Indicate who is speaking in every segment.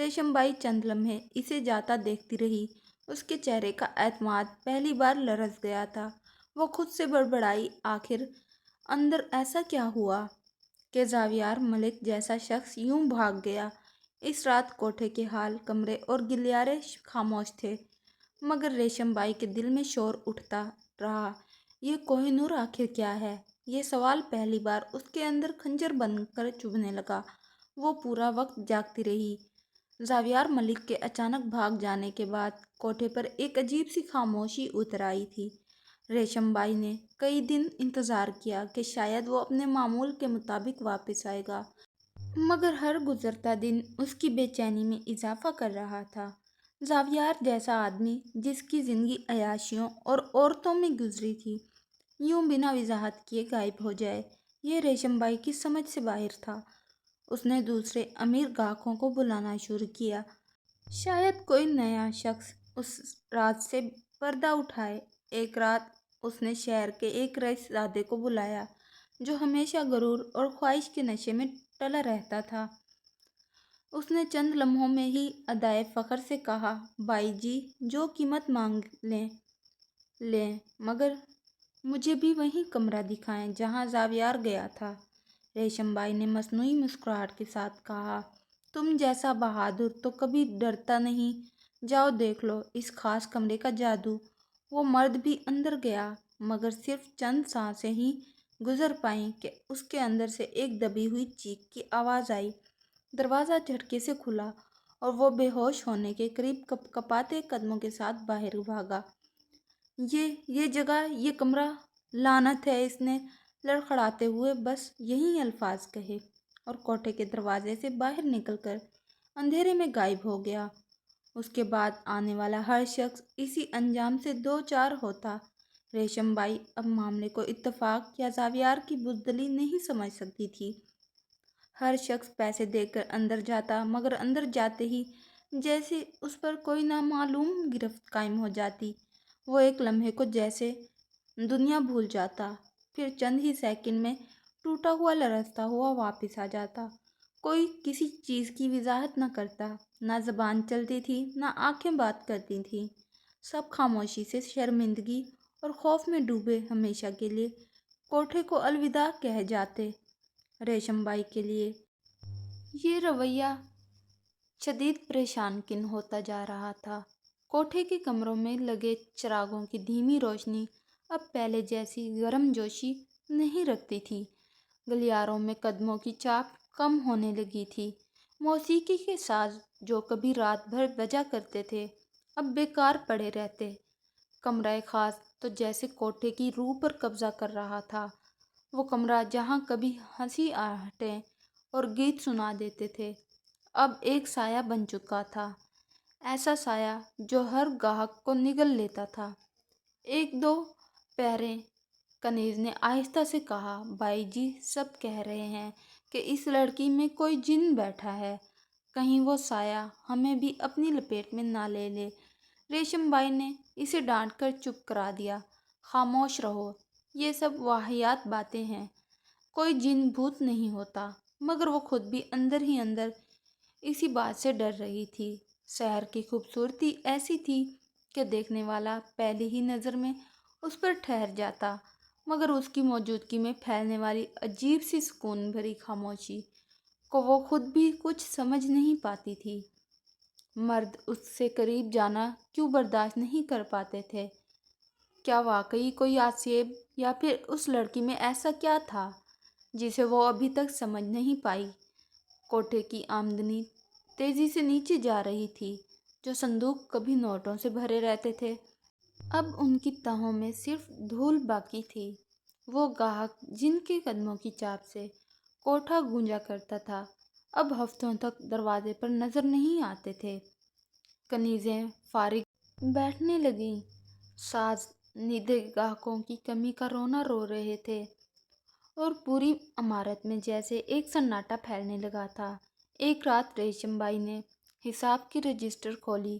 Speaker 1: ریشم بائی چند لمحے اسے جاتا دیکھتی رہی۔ اس کے چہرے کا اعتماد پہلی بار لرز گیا تھا۔ وہ خود سے بڑبڑائی، آخر اندر ایسا کیا ہوا کہ زاویار ملک جیسا شخص یوں بھاگ گیا؟ اس رات کوٹھے کے حال، کمرے اور گلیارے خاموش تھے، مگر ریشم بائی کے دل میں شور اٹھتا رہا۔ یہ کوہ نور آخر کیا ہے؟ یہ سوال پہلی بار اس کے اندر خنجر بن کر چبھنے لگا۔ وہ پورا وقت جاگتی رہی۔ زاویار ملک کے اچانک بھاگ جانے کے بعد کوٹھے پر ایک عجیب سی خاموشی اتر آئی تھی۔ ریشم بائی نے کئی دن انتظار کیا کہ شاید وہ اپنے معمول کے مطابق واپس آئے گا، مگر ہر گزرتا دن اس کی بے چینی میں اضافہ کر رہا تھا۔ زاویار جیسا آدمی، جس کی زندگی عیاشیوں اور عورتوں میں گزری تھی، یوں بنا وضاحت کیے غائب ہو جائے، یہ ریشم بائی کی سمجھ سے باہر تھا۔ اس نے دوسرے امیر گاہکوں کو بلانا شروع کیا۔ شاید کوئی نیا شخص اس راز سے پردہ اٹھائے۔ ایک رات اس نے شہر کے ایک رئیس زادے کو بلایا، جو ہمیشہ غرور اور خواہش کے نشے میں ٹلا رہتا تھا۔ اس نے چند لمحوں میں ہی ادائے فخر سے کہا، بائی جی، جو قیمت مانگ لیں لیں، مگر مجھے بھی وہی کمرہ دکھائیں جہاں زاویار گیا تھا۔ ریشم بائی نے مصنوعی مسکراہٹ کے ساتھ کہا، تم جیسا بہادر تو کبھی ڈرتا نہیں، جاؤ دیکھ لو اس خاص کمرے کا جادو۔ وہ مرد بھی اندر گیا، مگر صرف چند سانسیں ہی گزر پائیں کہ اس کے اندر سے ایک دبی ہوئی چیخ کی آواز آئی۔ دروازہ جھٹکے سے کھلا اور وہ بے ہوش ہونے کے قریب کپ کپاتے قدموں کے ساتھ باہر بھاگا۔ یہ جگہ، یہ کمرہ، لعنت ہے! اس نے لڑکھڑاتے ہوئے بس یہی الفاظ کہے اور کوٹھے کے دروازے سے باہر نکل کر اندھیرے میں غائب ہو گیا۔ اس کے بعد آنے والا ہر شخص اسی انجام سے دوچار ہوتا۔ ریشم بائی اب معاملے کو اتفاق یا زاویار کی بزدلی نہیں سمجھ سکتی تھی۔ ہر شخص پیسے دے کر اندر جاتا، مگر اندر جاتے ہی جیسے اس پر کوئی نامعلوم گرفت قائم ہو جاتی۔ وہ ایک لمحے کو جیسے دنیا بھول جاتا، پھر چند ہی سیکنڈ میں ٹوٹا ہوا لرزتا ہوا واپس آ جاتا۔ کوئی کسی چیز کی وضاحت نہ کرتا، نہ زبان چلتی تھی، نہ آنکھیں بات کرتی تھیں۔ سب خاموشی سے، شرمندگی اور خوف میں ڈوبے ہمیشہ کے لیے کوٹھے کو الوداع کہہ جاتے۔ ریشم بائی کے لیے یہ رویہ شدید پریشان کن ہوتا جا رہا تھا۔ کوٹھے کے کمروں میں لگے چراغوں کی دھیمی روشنی اب پہلے جیسی گرم جوشی نہیں رکھتی تھی۔ گلیاروں میں قدموں کی چاپ کم ہونے لگی تھی۔ موسیقی کے ساز جو کبھی رات بھر بجا کرتے تھے، اب بیکار پڑے رہتے۔ کمرہ خاص تو جیسے کوٹھے کی روح پر قبضہ کر رہا تھا۔ وہ کمرہ جہاں کبھی ہنسی آہٹیں اور گیت سنا دیتے تھے، اب ایک سایہ بن چکا تھا، ایسا سایہ جو ہر گاہک کو نگل لیتا تھا۔ ایک دو پہریں کنیز نے آہستہ سے کہا، بائی جی، سب کہہ رہے ہیں کہ اس لڑکی میں کوئی جن بیٹھا ہے، کہیں وہ سایہ ہمیں بھی اپنی لپیٹ میں نہ لے لے۔ ریشم بائی نے اسے ڈانٹ کر چپ کرا دیا، خاموش رہو، یہ سب واہیات باتیں ہیں، کوئی جن بھوت نہیں ہوتا۔ مگر وہ خود بھی اندر ہی اندر اسی بات سے ڈر رہی تھی۔ شہر کی خوبصورتی ایسی تھی کہ دیکھنے والا پہلی ہی نظر میں اس پر ٹھہر جاتا، مگر اس کی موجودگی میں پھیلنے والی عجیب سی سکون بھری خاموشی کو وہ خود بھی کچھ سمجھ نہیں پاتی تھی۔ مرد اس سے قریب جانا کیوں برداشت نہیں کر پاتے تھے؟ کیا واقعی کوئی آسیب، یا پھر اس لڑکی میں ایسا کیا تھا جسے وہ ابھی تک سمجھ نہیں پائی؟ کوٹھے کی آمدنی تیزی سے نیچے جا رہی تھی۔ جو صندوق کبھی نوٹوں سے بھرے رہتے تھے، اب ان کی تہوں میں صرف دھول باقی تھی۔ وہ گاہک جن کے قدموں کی چاپ سے کوٹھا گونجا کرتا تھا، اب ہفتوں تک دروازے پر نظر نہیں آتے تھے۔ کنیزیں فارغ بیٹھنے لگیں، ساز ندے گاہکوں کی کمی کا رونا رو رہے تھے، اور پوری عمارت میں جیسے ایک سناٹا پھیلنے لگا تھا۔ ایک رات ریشم بائی نے حساب کی رجسٹر کھولی۔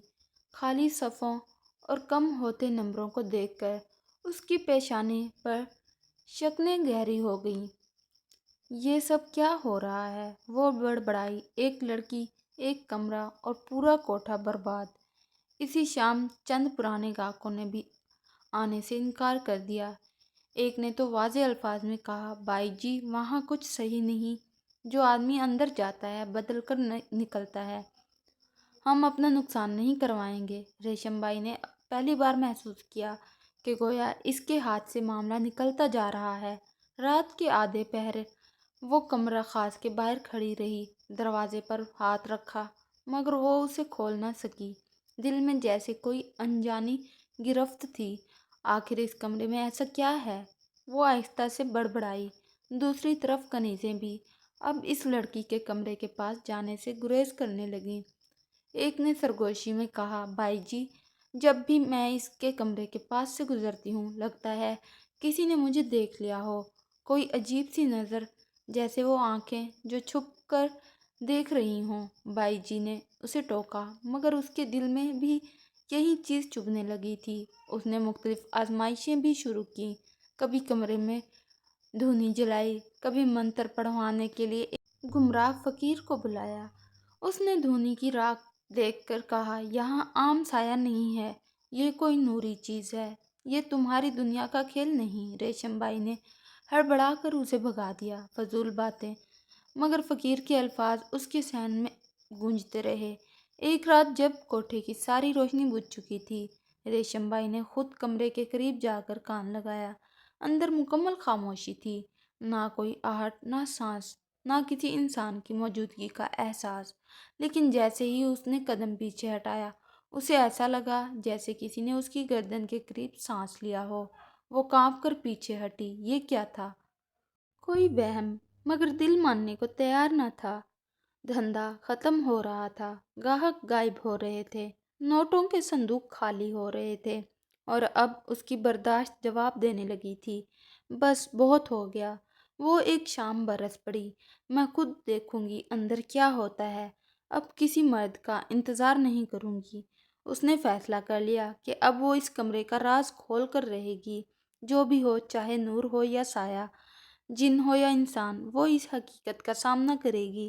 Speaker 1: خالی صفوں اور کم ہوتے نمبروں کو دیکھ کر اس کی پیشانی پر شکنیں گہری ہو گئیں۔ یہ سب کیا ہو رہا ہے؟ وہ بڑبڑائی، ایک لڑکی ایک کمرہ اور پورا کوٹھا برباد۔ اسی شام چند پرانے گاہکوں نے بھی آنے سے انکار کر دیا۔ ایک نے تو واضح الفاظ میں کہا، بھائی جی وہاں کچھ صحیح نہیں، جو آدمی اندر جاتا ہے بدل کر نکلتا ہے، ہم اپنا نقصان نہیں کروائیں گے۔ ریشم بائی نے پہلی بار محسوس کیا کہ گویا اس کے ہاتھ سے معاملہ نکلتا جا رہا ہے۔ رات کے آدھے پہر وہ کمرہ خاص کے باہر کھڑی رہی، دروازے پر ہاتھ رکھا، مگر وہ اسے کھول نہ سکی۔ دل میں جیسے کوئی انجانی گرفت تھی۔ آخر اس کمرے میں ایسا کیا ہے؟ وہ آہستہ سے بڑبڑائی۔ دوسری طرف کنیزیں بھی اب اس لڑکی کے کمرے کے پاس جانے سے گریز کرنے لگیں۔ ایک نے سرگوشی میں کہا، بھائی جی جب بھی میں اس کے کمرے کے پاس سے گزرتی ہوں لگتا ہے کسی نے مجھے دیکھ لیا ہو، کوئی عجیب سی نظر، جیسے وہ آنکھیں جو چھپ کر دیکھ رہی ہوں۔ بائی جی نے اسے ٹوکا، مگر اس کے دل میں بھی یہی چیز چبھنے لگی تھی۔ اس نے مختلف آزمائشیں بھی شروع کیں، کبھی کمرے میں دھونی جلائی، کبھی منتر پڑھوانے کے لیے ایک گمراہ فقیر کو بلایا۔ اس نے دھونی کی راکھ دیکھ کر کہا، یہاں عام سایہ نہیں ہے، یہ کوئی نوری چیز ہے، یہ تمہاری دنیا کا کھیل نہیں۔ ریشم بائی نے ہڑبڑا کر اسے بھگا دیا، فضول باتیں۔ مگر فقیر کے الفاظ اس کے ذہن میں گونجتے رہے۔ ایک رات جب کوٹھے کی ساری روشنی بجھ چکی تھی، ریشم بائی نے خود کمرے کے قریب جا کر کان لگایا۔ اندر مکمل خاموشی تھی، نہ کوئی آہٹ، نہ سانس، نہ کسی انسان کی موجودگی کا احساس۔ لیکن جیسے ہی اس نے قدم پیچھے ہٹایا، اسے ایسا لگا جیسے کسی نے اس کی گردن کے قریب سانس لیا ہو۔ وہ کانپ کر پیچھے ہٹی۔ یہ کیا تھا؟ کوئی وہم؟ مگر دل ماننے کو تیار نہ تھا۔ دھندا ختم ہو رہا تھا، گاہک غائب ہو رہے تھے، نوٹوں کے صندوق خالی ہو رہے تھے، اور اب اس کی برداشت جواب دینے لگی تھی۔ بس بہت ہو گیا۔ وہ ایک شام برس پڑی۔ میں خود دیکھوں گی اندر کیا ہوتا ہے، اب کسی مرد کا انتظار نہیں کروں گی۔ اس نے فیصلہ کر لیا کہ اب وہ اس کمرے کا راز کھول کر رہے گی۔ جو بھی ہو، چاہے نور ہو یا سایہ، جن ہو یا انسان، وہ اس حقیقت کا سامنا کرے گی۔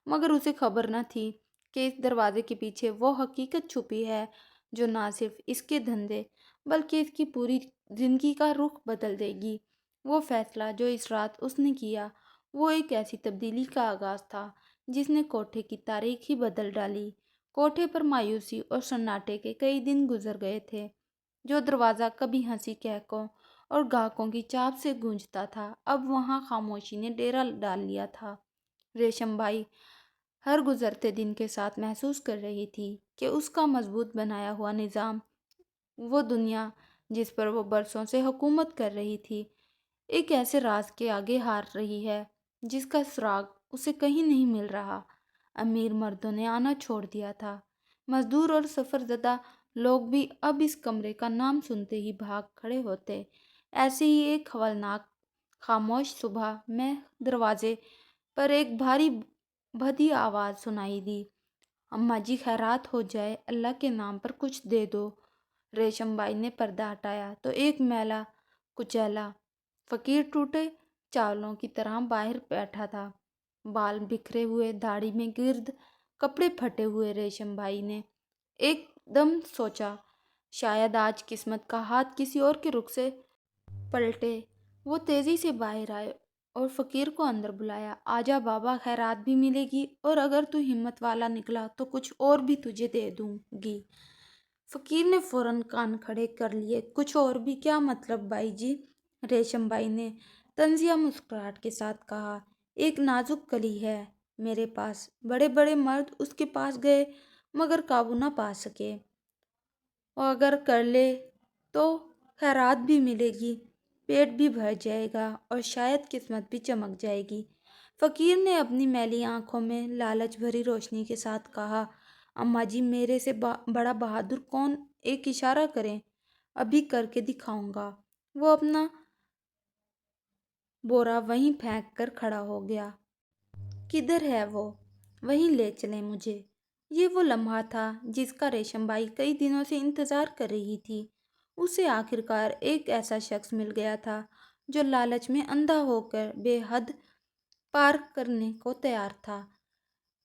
Speaker 1: مگر اسے خبر نہ تھی کہ اس دروازے کے پیچھے وہ حقیقت چھپی ہے جو نہ صرف اس کے دھندے بلکہ اس کی پوری زندگی کا رخ بدل دے گی۔ وہ فیصلہ جو اس رات اس نے کیا، وہ ایک ایسی تبدیلی کا آغاز تھا جس نے کوٹھے کی تاریخ ہی بدل ڈالی۔ کوٹھے پر مایوسی اور سناٹے کے کئی دن گزر گئے تھے۔ جو دروازہ کبھی ہنسی کہکوں اور گاہکوں کی چاپ سے گونجتا تھا، اب وہاں خاموشی نے ڈیرا ڈال لیا تھا۔ ریشم بائی ہر گزرتے دن کے ساتھ محسوس کر رہی تھی کہ اس کا مضبوط بنایا ہوا نظام، وہ دنیا جس پر وہ برسوں سے حکومت کر رہی تھی، ایک ایسے راز کے آگے ہار رہی ہے جس کا سراغ اسے کہیں نہیں مل رہا۔ امیر مردوں نے آنا چھوڑ دیا تھا، مزدور اور سفر زدہ لوگ بھی اب اس کمرے کا نام سنتے ہی بھاگ کھڑے ہوتے۔ ایسے ہی ایک ہولناک خاموش صبح میں دروازے پر ایک بھاری بھدی آواز سنائی دی، اماں جی خیرات ہو جائے، اللہ کے نام پر کچھ دے دو۔ ریشم بائی نے پردہ ہٹایا تو ایک میلا کچیلا فقیر ٹوٹے چاولوں کی طرح باہر بیٹھا تھا، بال بکھرے ہوئے، داڑھی میں گرد، کپڑے پھٹے ہوئے۔ ریشم بائی نے ایک دم سوچا، شاید آج قسمت کا ہاتھ کسی اور کے رخ سے پلٹے۔ وہ تیزی سے باہر آئے اور فقیر کو اندر بلایا، آجا بابا، خیرات بھی ملے گی، اور اگر تو ہمت والا نکلا تو کچھ اور بھی تجھے دے دوں گی۔ فقیر نے فوراً کان کھڑے کر لیے، کچھ اور بھی؟ کیا مطلب بائی جی؟ ریشم بائی نے طنزیہ مسکراہٹ کے ساتھ کہا، ایک نازک کلی ہے میرے پاس، بڑے بڑے مرد اس کے پاس گئے مگر قابو نہ پا سکے، اور اگر کر لے تو خیرات بھی ملے گی، پیٹ بھی بھر جائے گا، اور شاید قسمت بھی چمک جائے گی۔ فقیر نے اپنی میلی آنکھوں میں لالچ بھری روشنی کے ساتھ کہا، اماں جی میرے سے بڑا بہادر کون؟ ایک اشارہ کریں، ابھی کر کے دکھاؤں گا۔ وہ اپنا بورا وہیں پھینک کر کھڑا ہو گیا۔ کدھر ہے وہ؟ وہیں لے چلیں مجھے۔ یہ وہ لمحہ تھا جس کا ریشم بائی کئی دنوں سے انتظار کر رہی تھی۔ اسے آخرکار ایک ایسا شخص مل گیا تھا جو لالچ میں اندھا ہو کر بے حد پار کرنے کو تیار تھا۔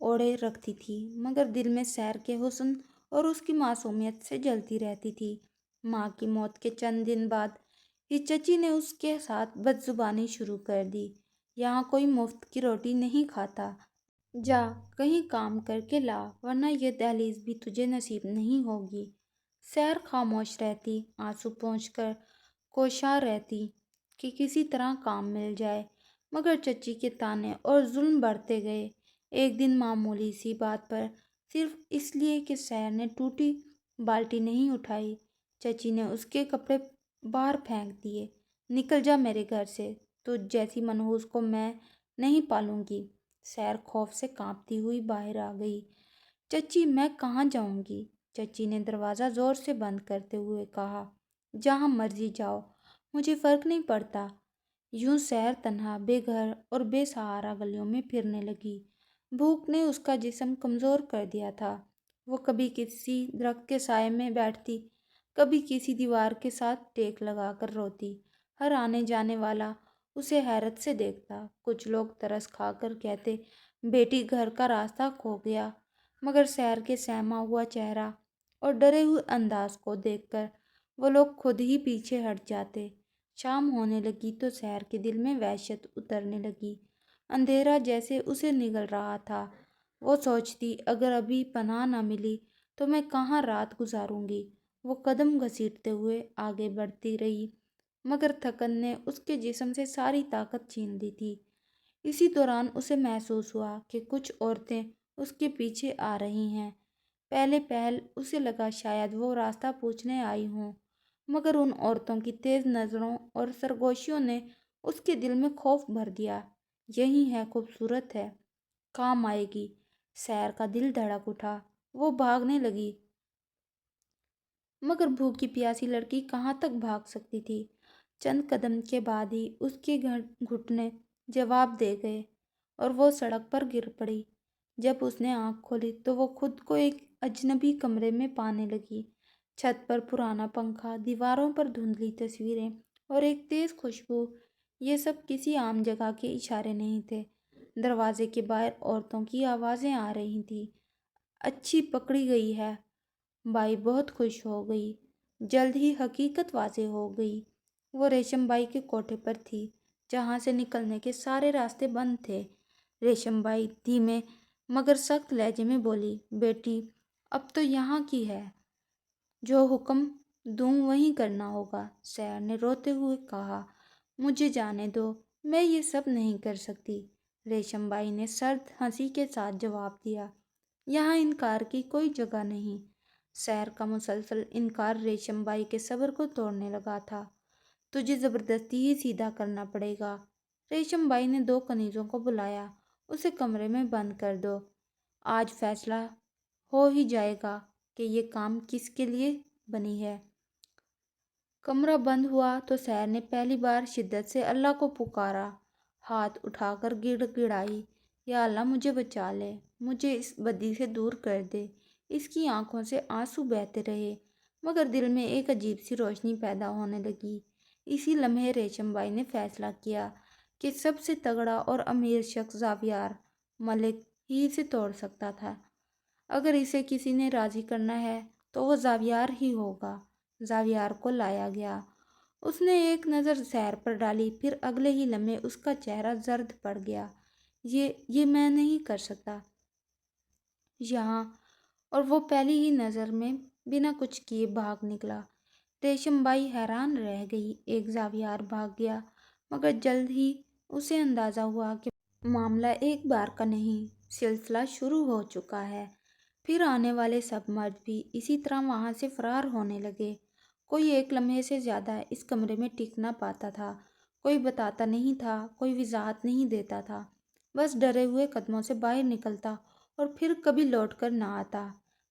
Speaker 1: اوڑھے رکھتی تھی، مگر دل میں سیر کے حسن اور اس کی معصومیت سے جلتی رہتی تھی۔ ماں کی موت کے چند دن بعد ہی چچی نے اس کے ساتھ بد زبانی شروع کر دی۔ یہاں کوئی مفت کی روٹی نہیں کھاتا، جا کہیں کام کر کے لا، ورنہ یہ دہلیز بھی تجھے نصیب نہیں ہوگی۔ سیر خاموش رہتی، آنسو پونچھ کر کوشاں رہتی کہ کسی طرح کام مل جائے، مگر چچی کے طعنے اور ظلم بڑھتے گئے۔ ایک دن معمولی سی بات پر، صرف اس لیے کہ سیر نے ٹوٹی بالٹی نہیں اٹھائی، چچی نے اس کے کپڑے باہر پھینک دیے۔ نکل جا میرے گھر سے، تجھ جیسی منحوس کو میں نہیں پالوں گی۔ سیر خوف سے کانپتی ہوئی باہر آ گئی۔ چچی میں کہاں جاؤں گی؟ چچی نے دروازہ زور سے بند کرتے ہوئے کہا، جہاں مرضی جاؤ، مجھے فرق نہیں پڑتا۔ یوں سیر تنہا، بے گھر اور بے سہارا گلیوں میں پھرنے لگی۔ بھوک نے اس کا جسم کمزور کر دیا تھا۔ وہ کبھی کسی درخت کے سائے میں بیٹھتی، کبھی کسی دیوار کے ساتھ ٹیک لگا کر روتی۔ ہر آنے جانے والا اسے حیرت سے دیکھتا۔ کچھ لوگ ترس کھا کر کہتے، بیٹی گھر کا راستہ کھو گیا، مگر سیر کے سہما ہوا چہرہ اور ڈرے ہوئے انداز کو دیکھ کر وہ لوگ خود ہی پیچھے ہٹ جاتے۔ شام ہونے لگی تو سیر کے دل میں وحشت اترنے لگی۔ اندھیرا جیسے اسے نگل رہا تھا۔ وہ سوچتی، اگر ابھی پناہ نہ ملی تو میں کہاں رات گزاروں گی؟ وہ قدم گھسیٹتے ہوئے آگے بڑھتی رہی، مگر تھکن نے اس کے جسم سے ساری طاقت چھین لی تھی۔ اسی دوران اسے محسوس ہوا کہ کچھ عورتیں اس کے پیچھے آ رہی ہیں۔ پہلے پہل اسے لگا شاید وہ راستہ پوچھنے آئی ہوں، مگر ان عورتوں کی تیز نظروں اور سرگوشیوں نے اس کے دل میں خوف بھر دیا۔ یہی ہے، خوبصورت ہے، کام آئے گی۔ سیر کا دل دھڑک اٹھا، وہ بھاگنے لگی، مگر بھوکی پیاسی لڑکی کہاں تک بھاگ سکتی تھی؟ چند قدم کے بعد ہی اس کے گھٹنے جواب دے گئے اور وہ سڑک پر گر پڑی۔ جب اس نے آنکھ کھولی تو وہ خود کو ایک اجنبی کمرے میں پانے لگی۔ چھت پر پرانا پنکھا، دیواروں پر دھندلی تصویریں اور ایک تیز خوشبو، یہ سب کسی عام جگہ کے اشارے نہیں تھے۔ دروازے کے باہر عورتوں کی آوازیں آ رہی تھیں، اچھی پکڑی گئی ہے، بائی بہت خوش ہو گئی، جلد ہی حقیقت واضح ہو گئی۔ وہ ریشم بائی کے کوٹھے پر تھی، جہاں سے نکلنے کے سارے راستے بند تھے۔ ریشم بائی دھیمے مگر سخت لہجے میں بولی، بیٹی اب تو یہاں کی ہے، جو حکم دوں وہی کرنا ہوگا۔ سیر نے روتے ہوئے کہا، مجھے جانے دو، میں یہ سب نہیں کر سکتی۔ ریشم بائی نے سرد ہنسی کے ساتھ جواب دیا، یہاں انکار کی کوئی جگہ نہیں۔ سیر کا مسلسل انکار ریشم بائی کے صبر کو توڑنے لگا تھا۔ تجھے زبردستی ہی سیدھا کرنا پڑے گا۔ ریشم بائی نے دو کنیزوں کو بلایا، اسے کمرے میں بند کر دو، آج فیصلہ ہو ہی جائے گا کہ یہ کام کس کے لیے بنی ہے۔ کمرہ بند ہوا تو سیر نے پہلی بار شدت سے اللہ کو پکارا، ہاتھ اٹھا کر گڑ گڑائی، یا اللہ مجھے بچا لے، مجھے اس بدی سے دور کر دے۔ اس کی آنکھوں سے آنسو بہتے رہے، مگر دل میں ایک عجیب سی روشنی پیدا ہونے لگی۔ اسی لمحے ریشم بائی نے فیصلہ کیا کہ سب سے تگڑا اور امیر شخص زاویار ملک ہی اسے توڑ سکتا تھا۔ اگر اسے کسی نے راضی کرنا ہے تو وہ زاویار ہی ہوگا۔ زاویار کو لایا گیا۔ اس نے ایک نظر سیر پر ڈالی، پھر اگلے ہی لمحے اس کا چہرہ زرد پڑ گیا۔ یہ میں نہیں کر سکتا یہاں، اور وہ پہلی ہی نظر میں بنا کچھ کیے بھاگ نکلا۔ ریشم بائی حیران رہ گئی۔ ایک زاویار بھاگ گیا، مگر جلد ہی اسے اندازہ ہوا کہ معاملہ ایک بار کا نہیں، سلسلہ شروع ہو چکا ہے۔ پھر آنے والے سب مرد بھی اسی طرح وہاں سے فرار ہونے لگے۔ کوئی ایک لمحے سے زیادہ اس کمرے میں ٹک نہ پاتا تھا، کوئی بتاتا نہیں تھا، کوئی وضاحت نہیں دیتا تھا، بس ڈرے ہوئے قدموں سے باہر نکلتا اور پھر کبھی لوٹ کر نہ آتا۔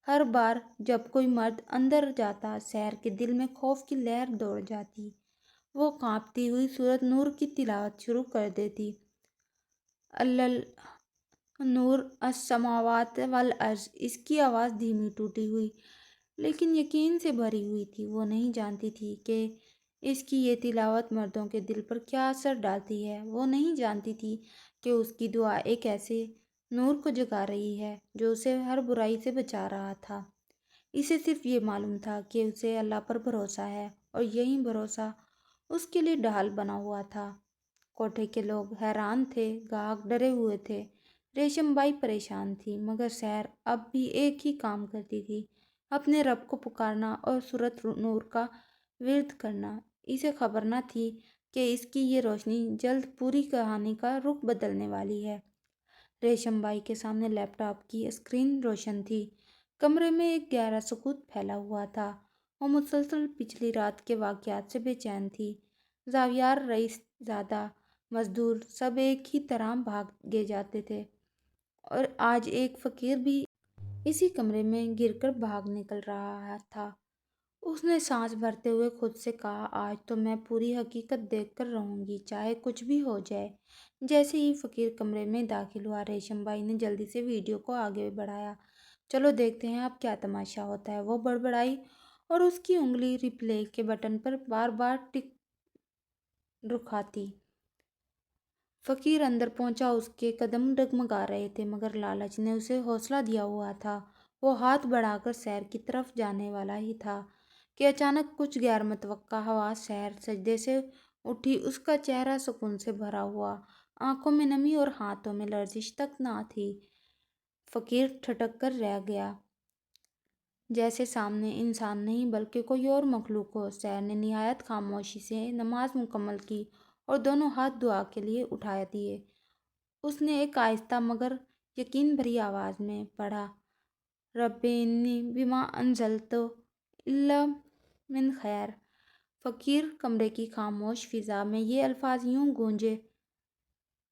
Speaker 1: ہر بار جب کوئی مرد اندر جاتا، سیر کے دل میں خوف کی لہر دوڑ جاتی۔ وہ کانپتی ہوئی سورۃ نور کی تلاوت شروع کر دیتی، اللہ نور السماوات والارض۔ اس کی آواز دھیمی ٹوٹی ہوئی لیکن یقین سے بھری ہوئی تھی۔ وہ نہیں جانتی تھی کہ اس کی یہ تلاوت مردوں کے دل پر کیا اثر ڈالتی ہے۔ وہ نہیں جانتی تھی کہ اس کی دعا ایک ایسے نور کو جگا رہی ہے جو اسے ہر برائی سے بچا رہا تھا۔ اسے صرف یہ معلوم تھا کہ اسے اللہ پر بھروسہ ہے اور یہی بھروسہ اس کے لیے ڈھال بنا ہوا تھا۔ کوٹھے کے لوگ حیران تھے، گاہک ڈرے ہوئے تھے، ریشم بائی پریشان تھی، مگر سحر اب بھی ایک ہی کام کرتی تھی، اپنے رب کو پکارنا اور سورت نور کا ورد کرنا۔ اسے خبر نہ تھی کہ اس کی یہ روشنی جلد پوری کہانی کا رخ بدلنے والی ہے۔ ریشم بائی کے سامنے لیپ ٹاپ کی اسکرین روشن تھی۔ کمرے میں ایک گہرا سکوت پھیلا ہوا تھا۔ وہ مسلسل پچھلی رات کے واقعات سے بے چین تھی۔ زاویار، رئیس زادہ، مزدور سب ایک ہی طرح بھاگے جاتے تھے اور آج ایک فقیر بھی اسی کمرے میں گر کر بھاگ نکل رہا تھا۔ اس نے سانس بھرتے ہوئے خود سے کہا، آج تو میں پوری حقیقت دیکھ کر رہوں گی، چاہے کچھ بھی ہو جائے۔ جیسے ہی فقیر کمرے میں داخل ہوا، ریشم بائی نے جلدی سے ویڈیو کو آگے بڑھایا۔ چلو دیکھتے ہیں اب کیا تماشا ہوتا ہے، وہ بڑبڑائی اور اس کی انگلی ریپلے کے بٹن پر بار بار ٹک رکھاتی۔ فقیر اندر پہنچا، اس کے قدم ڈگمگا رہے تھے، مگر لالچ نے اسے حوصلہ دیا ہوا تھا۔ وہ ہاتھ بڑھا کر سحر کی طرف جانے والا ہی تھا کہ اچانک کچھ غیر متوقع آواز، سحر سجدے سے اٹھی، اس کا چہرہ سکون سے بھرا ہوا، آنکھوں میں نمی اور ہاتھوں میں لرزش تک نہ تھی۔ فقیر ٹھٹک کر رہ گیا، جیسے سامنے انسان نہیں بلکہ کوئی اور مخلوق ہو۔ سحر نے نہایت خاموشی سے نماز مکمل کی اور دونوں ہاتھ دعا کے لیے اٹھا دیے۔ اس نے ایک آہستہ مگر یقین بھری آواز میں پڑھا، رب انی بما انزلت الا من خیر۔ فقیر کمرے کی خاموش فضا میں یہ الفاظ یوں گونجے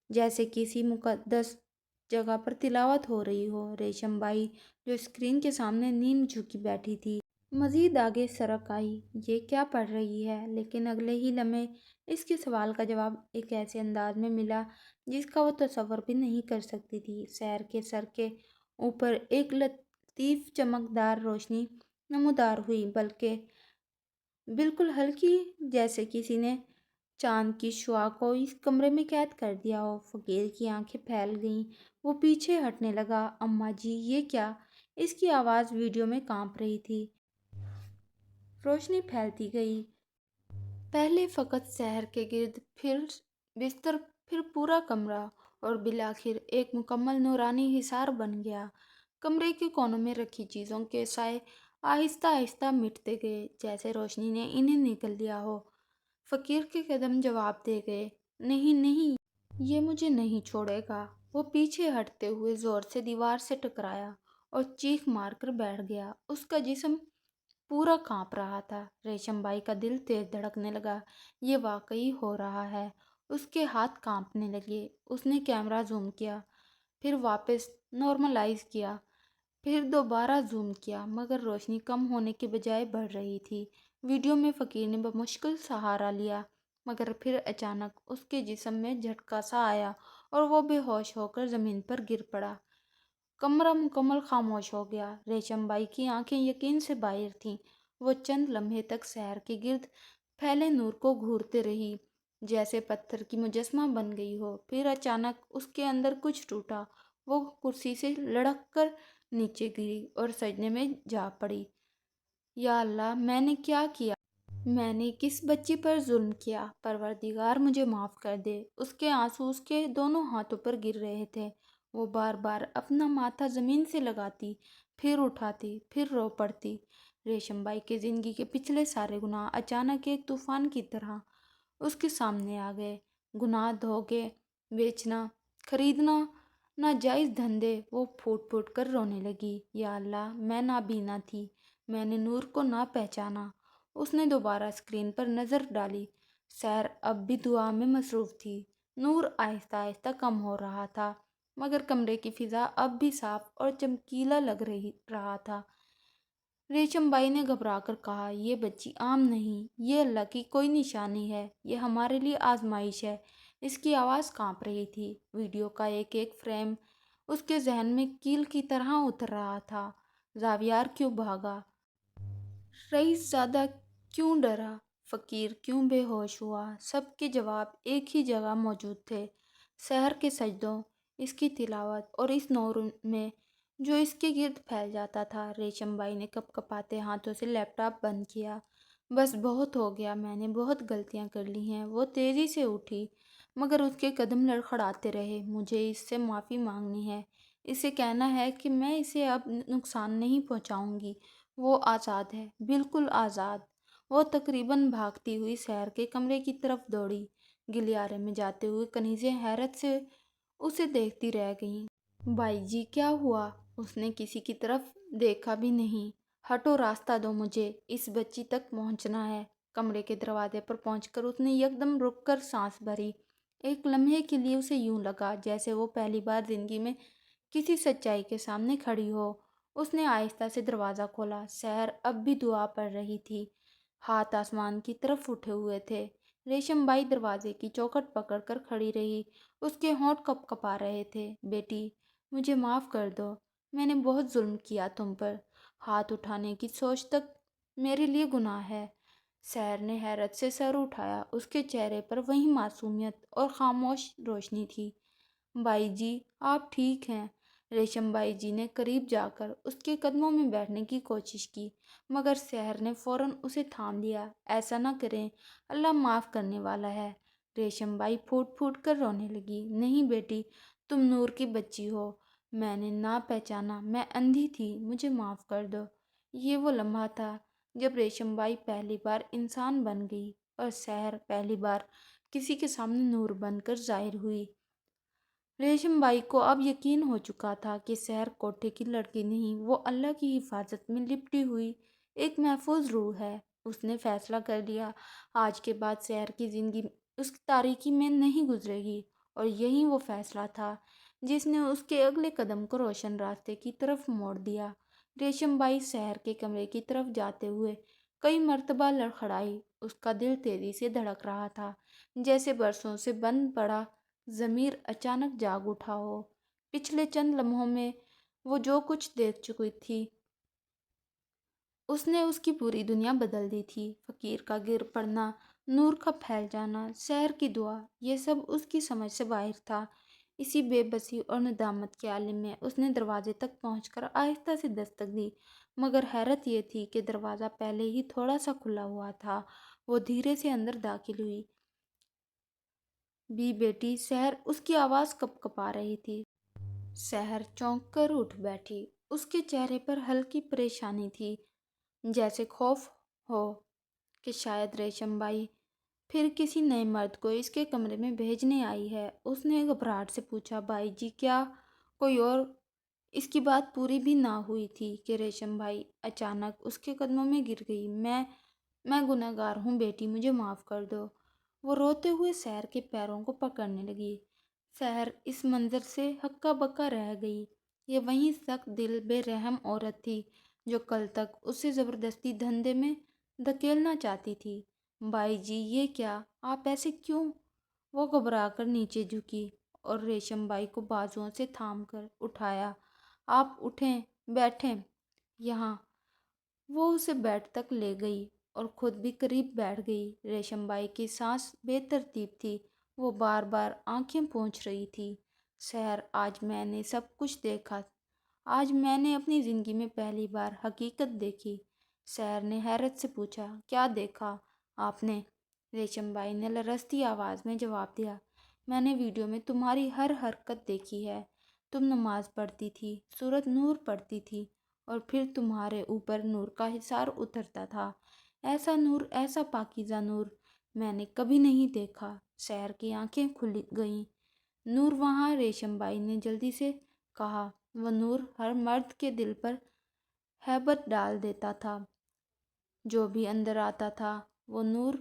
Speaker 1: جیسے کسی مقدس جگہ پر تلاوت ہو رہی ہو۔ ریشم بائی جو اسکرین کے سامنے نیم جھکی بیٹھی تھی، مزید آگے سرک آئی، یہ کیا پڑھ رہی ہے؟ لیکن اگلے ہی لمحے اس کے سوال کا جواب ایک ایسے انداز میں ملا جس کا وہ تصور بھی نہیں کر سکتی تھی۔ سحر کے سر کے اوپر ایک لطیف چمکدار روشنی نمودار ہوئی، بلکہ بالکل ہلکی، جیسے کسی نے چاند کی شعاع کو اس کمرے میں قید کر دیا ہو۔ فقیر کی آنکھیں پھیل گئیں، وہ پیچھے ہٹنے لگا۔ اماں جی، یہ کیا؟ اس کی آواز ویڈیو میں کانپ رہی تھی۔ روشنی پھیلتی گئی، پہلے فقط سحر کے گرد، پھر بستر، پھر پورا کمرہ، اور بالآخر ایک مکمل نورانی حصار بن گیا۔ کمرے کے کونوں میں رکھی چیزوں کے سائے آہستہ آہستہ مٹتے گئے، جیسے روشنی نے انہیں نگل لیا ہو۔ فقیر کے قدم جواب دے گئے، نہیں نہیں، یہ مجھے نہیں چھوڑے گا۔ وہ پیچھے ہٹتے ہوئے زور سے دیوار سے ٹکرایا اور چیخ مار کر بیٹھ گیا۔ اس کا جسم پورا کانپ رہا تھا۔ ریشم بائی کا دل تیز دھڑکنے لگا، یہ واقعی ہو رہا ہے۔ اس کے ہاتھ کانپنے لگے۔ اس نے کیمرہ زوم کیا، پھر واپس نارملائز کیا، پھر دوبارہ زوم کیا، مگر روشنی کم ہونے کے بجائے بڑھ رہی تھی۔ ویڈیو میں فقیر نے بمشکل سہارا لیا، مگر پھر اچانک اس کے جسم میں جھٹکا سا آیا اور وہ بے ہوش ہو کر زمین پر گر پڑا۔ کمرہ مکمل خاموش ہو گیا۔ ریشم بائی کی آنکھیں یقین سے باہر تھیں۔ وہ چند لمحے تک سحر کے گرد پھیلے نور کو گھورتے رہی، جیسے پتھر کی مجسمہ بن گئی ہو۔ پھر اچانک اس کے اندر کچھ ٹوٹا۔ وہ کرسی سے لڑھک کر نیچے گری اور سجدے میں جا پڑی۔ یا اللہ، میں نے کیا کیا؟ میں نے کس بچی پر ظلم کیا؟ پروردگار، مجھے معاف کر دے۔ اس کے آنسو اس کے دونوں ہاتھوں پر گر رہے تھے۔ وہ بار بار اپنا ماتھا زمین سے لگاتی، پھر اٹھاتی، پھر رو پڑتی۔ ریشم بائی کے زندگی کے پچھلے سارے گناہ اچانک ایک طوفان کی طرح اس کے سامنے آ گئے۔ گناہ، دھوکے، بیچنا، خریدنا، ناجائز دھندے۔ وہ پھوٹ پھوٹ کر رونے لگی، یا اللہ، میں نابینا تھی، میں نے نور کو نہ پہچانا۔ اس نے دوبارہ اسکرین پر نظر ڈالی۔ سحر اب بھی دعا میں مصروف تھی۔ نور آہستہ آہستہ کم ہو رہا تھا، مگر کمرے کی فضا اب بھی صاف اور چمکیلا لگ رہا تھا۔ ریشم بائی نے گھبرا کر کہا، یہ بچی عام نہیں، یہ اللہ کی کوئی نشانی ہے، یہ ہمارے لیے آزمائش ہے۔ اس کی آواز کانپ رہی تھی۔ ویڈیو کا ایک ایک فریم اس کے ذہن میں کیل کی طرح اتر رہا تھا۔ زاویار کیوں بھاگا؟ رئیس زادہ کیوں ڈرا؟ فقیر کیوں بے ہوش ہوا؟ سب کے جواب ایک ہی جگہ موجود تھے، سحر کے سجدوں اس کی تلاوت اور اس نور میں جو اس کے گرد پھیل جاتا تھا۔ ریشم بائی نے کپ کپاتے ہاتھوں سے لیپ ٹاپ بند کیا۔ بس بہت ہو گیا، میں نے بہت غلطیاں کر لی ہیں۔ وہ تیزی سے اٹھی مگر اس کے قدم لڑکھڑاتے رہے۔ مجھے اس سے معافی مانگنی ہے، اسے کہنا ہے کہ میں اسے اب نقصان نہیں پہنچاؤں گی۔ وہ آزاد ہے، بالکل آزاد۔ وہ تقریباً بھاگتی ہوئی سحر کے کمرے کی طرف دوڑی۔ گلیارے میں جاتے ہوئے کنیزیں حیرت سے اسے دیکھتی رہ گئیں۔ بائی جی کیا ہوا؟ اس نے کسی کی طرف دیکھا بھی نہیں۔ ہٹو، راستہ دو مجھے، اس بچی تک پہنچنا ہے۔ کمرے کے دروازے پر پہنچ کر اس نے یکدم رک کر سانس بھری۔ ایک لمحے کے لیے اسے یوں لگا جیسے وہ پہلی بار زندگی میں کسی سچائی کے سامنے کھڑی ہو۔ اس نے آہستہ سے دروازہ کھولا۔ سحر اب بھی دعا پڑھ رہی تھی، ہاتھ آسمان کی طرف اٹھے ہوئے تھے۔ ریشم بائی دروازے کی چوکھٹ پکڑ کر کھڑی رہی، اس کے ہونٹ کپ کپا رہے تھے۔ بیٹی، مجھے معاف کر دو، میں نے بہت ظلم کیا تم پر۔ ہاتھ اٹھانے کی سوچ تک میرے لیے گناہ ہے۔ سحر نے حیرت سے سر اٹھایا، اس کے چہرے پر وہی معصومیت اور خاموش روشنی تھی۔ بائی جی، آپ ٹھیک ہیں؟ ریشم بائی جی نے قریب جا کر اس کے قدموں میں بیٹھنے کی کوشش کی مگر سحر نے فوراً اسے تھام لیا۔ ایسا نہ کریں، اللہ معاف کرنے والا ہے۔ ریشم بائی پھوٹ پھوٹ کر رونے لگی۔ نہیں بیٹی، تم نور کی بچی ہو، میں نے نہ پہچانا، میں اندھی تھی، مجھے معاف کر دو۔ یہ وہ لمحہ تھا جب ریشم بائی پہلی بار انسان بن گئی اور سحر پہلی بار کسی کے سامنے نور بن کر ظاہر ہوئی۔ ریشم بائی کو اب یقین ہو چکا تھا کہ سحر کوٹھے کی لڑکی نہیں، وہ اللہ کی حفاظت میں لپٹی ہوئی ایک محفوظ روح ہے۔ اس نے فیصلہ کر لیا، آج کے بعد سحر کی زندگی اس تاریکی میں نہیں گزرے گی، اور یہی وہ فیصلہ تھا جس نے اس کے اگلے قدم کو روشن راستے کی طرف موڑ دیا۔ ریشم بائی سحر کے کمرے کی طرف جاتے ہوئے کئی مرتبہ لڑکھڑائی۔ اس کا دل تیزی سے دھڑک رہا تھا، جیسے برسوں سے بند پڑا ضمیر اچانک جاگ اٹھا ہو۔ پچھلے چند لمحوں میں وہ جو کچھ دیکھ چکی تھی اس نے اس کی پوری دنیا بدل دی تھی۔ فقیر کا گر پڑنا، نور کا پھیل جانا، سحر کی دعا، یہ سب اس کی سمجھ سے باہر تھا۔ اسی بے بسی اور ندامت کے عالم میں اس نے دروازے تک پہنچ کر آہستہ سے دستک دی مگر حیرت یہ تھی کہ دروازہ پہلے ہی تھوڑا سا کھلا ہوا تھا۔ وہ دھیرے سے اندر داخل ہوئی۔ بیٹی، سحر، اس کی آواز کپ کپا رہی تھی۔ سحر چونک کر اٹھ بیٹھی۔ اس کے چہرے پر ہلکی پریشانی تھی، جیسے خوف ہو کہ شاید ریشم بائی پھر کسی نئے مرد کو اس کے کمرے میں بھیجنے آئی ہے۔ اس نے گھبراہٹ سے پوچھا، بائی جی کیا کوئی اور؟ اس کی بات پوری بھی نہ ہوئی تھی کہ ریشم بائی اچانک اس کے قدموں میں گر گئی۔ میں گنہگار گار ہوں بیٹی، مجھے معاف کر دو۔ وہ روتے ہوئے سحر کے پیروں کو پکڑنے لگی۔ سحر اس منظر سے ہکا بکا رہ گئی۔ یہ وہی سخت دل بے رحم عورت تھی جو کل تک اسے زبردستی دھندے میں دھکیلنا چاہتی تھی۔ بائی جی، یہ کیا؟ آپ ایسے کیوں؟ وہ گھبرا کر نیچے جھکی اور ریشم بائی کو بازوؤں سے تھام کر اٹھایا۔ آپ اٹھیں، بیٹھیں یہاں۔ وہ اسے بیڈ تک لے گئی اور خود بھی قریب بیٹھ گئی۔ ریشم بائی کی سانس بے ترتیب تھی، وہ بار بار آنکھیں پوچھ رہی تھی۔ سحر، آج میں نے سب کچھ دیکھا، آج میں نے اپنی زندگی میں پہلی بار حقیقت دیکھی۔ سحر نے حیرت سے پوچھا، کیا دیکھا آپ نے؟ ریشم بائی نے لرزتی آواز میں جواب دیا، میں نے ویڈیو میں تمہاری ہر حرکت دیکھی ہے۔ تم نماز پڑھتی تھی، سورۃ نور پڑھتی تھی اور پھر تمہارے اوپر نور کا حصار اترتا تھا۔ ایسا نور، ایسا پاکیزہ نور میں نے کبھی نہیں دیکھا۔ سحر کی آنکھیں کھل گئیں۔ نور وہاں؟ ریشم بائی نے جلدی سے کہا۔ وہ نور ہر مرد کے دل پر ہیبت ڈال دیتا تھا، جو بھی اندر آتا تھا وہ نور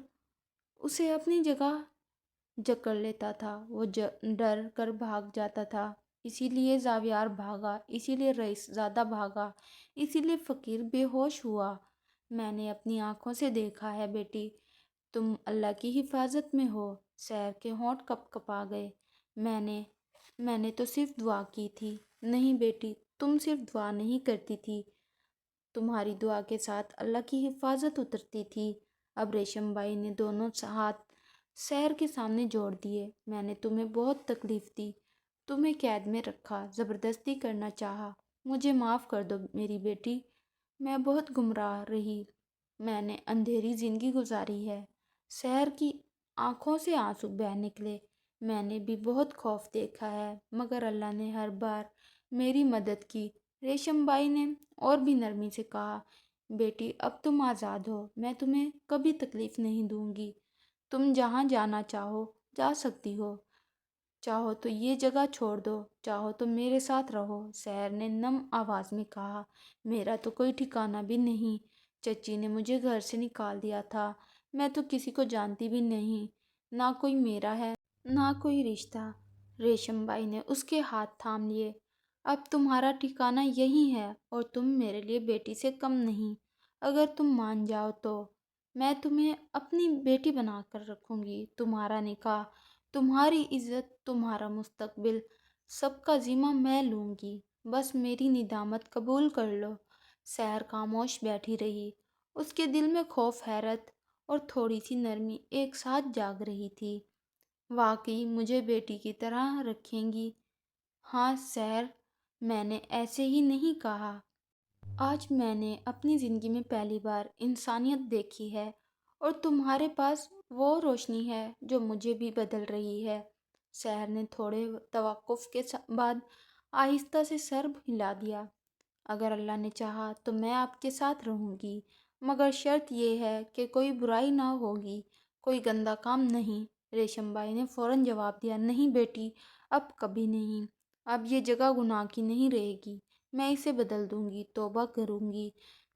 Speaker 1: اسے اپنی جگہ جکڑ لیتا تھا۔ وہ ڈر کر بھاگ جاتا تھا، اسی لیے زاویار بھاگا، اسی لیے رئیس زادہ بھاگا، اسی لیے فقیر بے ہوش ہوا۔ میں نے اپنی آنکھوں سے دیکھا ہے بیٹی، تم اللہ کی حفاظت میں ہو۔ سحر کے ہونٹ کپ کپا گئے۔ میں نے تو صرف دعا کی تھی۔ نہیں بیٹی، تم صرف دعا نہیں کرتی تھی، تمہاری دعا کے ساتھ اللہ کی حفاظت اترتی تھی۔ اب ریشم بائی نے دونوں ہاتھ سحر کے سامنے جوڑ دیے۔ میں نے تمہیں بہت تکلیف دی، تمہیں قید میں رکھا، زبردستی کرنا چاہا۔ مجھے معاف کر دو میری بیٹی، میں بہت گمراہ رہی، میں نے اندھیری زندگی گزاری ہے۔ سحر کی آنکھوں سے آنسو بہہ نکلے۔ میں نے بھی بہت خوف دیکھا ہے، مگر اللہ نے ہر بار میری مدد کی۔ ریشم بائی نے اور بھی نرمی سے کہا، بیٹی اب تم آزاد ہو، میں تمہیں کبھی تکلیف نہیں دوں گی، تم جہاں جانا چاہو جا سکتی ہو، چاہو تو یہ جگہ چھوڑ دو، چاہو تو میرے ساتھ رہو۔ سحر نے نم آواز میں کہا، میرا تو کوئی ٹھکانہ بھی نہیں، چچی نے مجھے گھر سے نکال دیا تھا، میں تو کسی کو جانتی بھی نہیں، نہ کوئی میرا ہے نہ کوئی رشتہ۔ ریشم بائی نے اس کے ہاتھ تھام لیے، اب تمہارا ٹھکانہ یہی ہے اور تم میرے لیے بیٹی سے کم نہیں، اگر تم مان جاؤ تو میں تمہیں اپنی بیٹی بنا کر رکھوں گی، تمہارا نکاح، تمہاری عزت، تمہارا مستقبل، سب کا ذمہ میں لوں گی، بس میری ندامت قبول کر لو۔ سحر خاموش بیٹھی رہی، اس کے دل میں خوف، حیرت اور تھوڑی سی نرمی ایک ساتھ جاگ رہی تھی۔ واقعی مجھے بیٹی کی طرح رکھیں گی؟ ہاں سحر، میں نے ایسے ہی نہیں کہا، آج میں نے اپنی زندگی میں پہلی بار انسانیت دیکھی ہے، اور تمہارے پاس وہ روشنی ہے جو مجھے بھی بدل رہی ہے۔ سحر نے تھوڑے توقف کے بعد آہستہ سے سر ہلا دیا، اگر اللہ نے چاہا تو میں آپ کے ساتھ رہوں گی، مگر شرط یہ ہے کہ کوئی برائی نہ ہوگی، کوئی گندا کام نہیں۔ ریشم بائی نے فوراً جواب دیا، نہیں بیٹی، اب کبھی نہیں، اب یہ جگہ گناہ کی نہیں رہے گی، میں اسے بدل دوں گی، توبہ کروں گی۔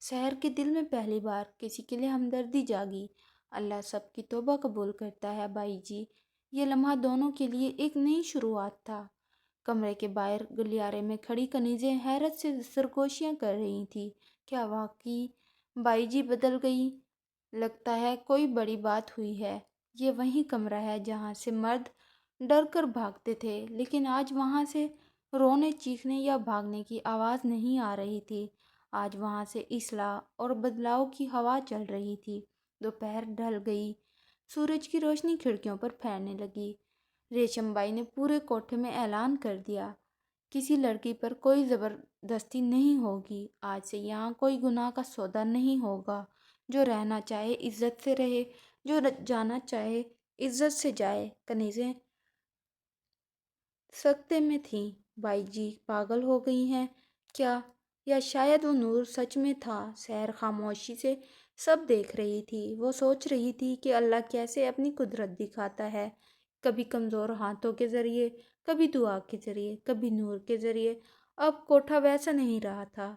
Speaker 1: سحر کے دل میں پہلی بار کسی کے لیے ہمدردی جاگی۔ اللہ سب کی توبہ قبول کرتا ہے بائی جی۔ یہ لمحہ دونوں کے لیے ایک نئی شروعات تھا۔ کمرے کے باہر گلیارے میں کھڑی کنیزیں حیرت سے سرگوشیاں کر رہی تھیں، کیا واقعی بائی جی بدل گئی؟ لگتا ہے کوئی بڑی بات ہوئی ہے۔ یہ وہی کمرہ ہے جہاں سے مرد ڈر کر بھاگتے تھے، لیکن آج وہاں سے رونے، چیخنے یا بھاگنے کی آواز نہیں آ رہی تھی، آج وہاں سے اصلاح اور بدلاؤ کی ہوا چل رہی تھی۔ دوپہر ڈھل گئی، سورج کی روشنی کھڑکیوں پر پھیلنے لگی۔ ریشم بائی نے پورے کوٹھے میں اعلان کر دیا، کسی لڑکی پر کوئی زبردستی نہیں ہوگی، آج سے یہاں کوئی گناہ کا سودا نہیں ہوگا، جو رہنا چاہے عزت سے رہے، جو جانا چاہے عزت سے جائے۔ کنیزیں سکتے میں تھیں، بائی جی پاگل ہو گئی ہیں کیا؟ یا شاید وہ نور سچ میں تھا؟ سحر خاموشی سے سب دیکھ رہی تھی، وہ سوچ رہی تھی کہ اللہ کیسے اپنی قدرت دکھاتا ہے، کبھی کمزور ہاتھوں کے ذریعے، کبھی دعا کے ذریعے، کبھی نور کے ذریعے۔ اب کوٹھا ویسا نہیں رہا تھا،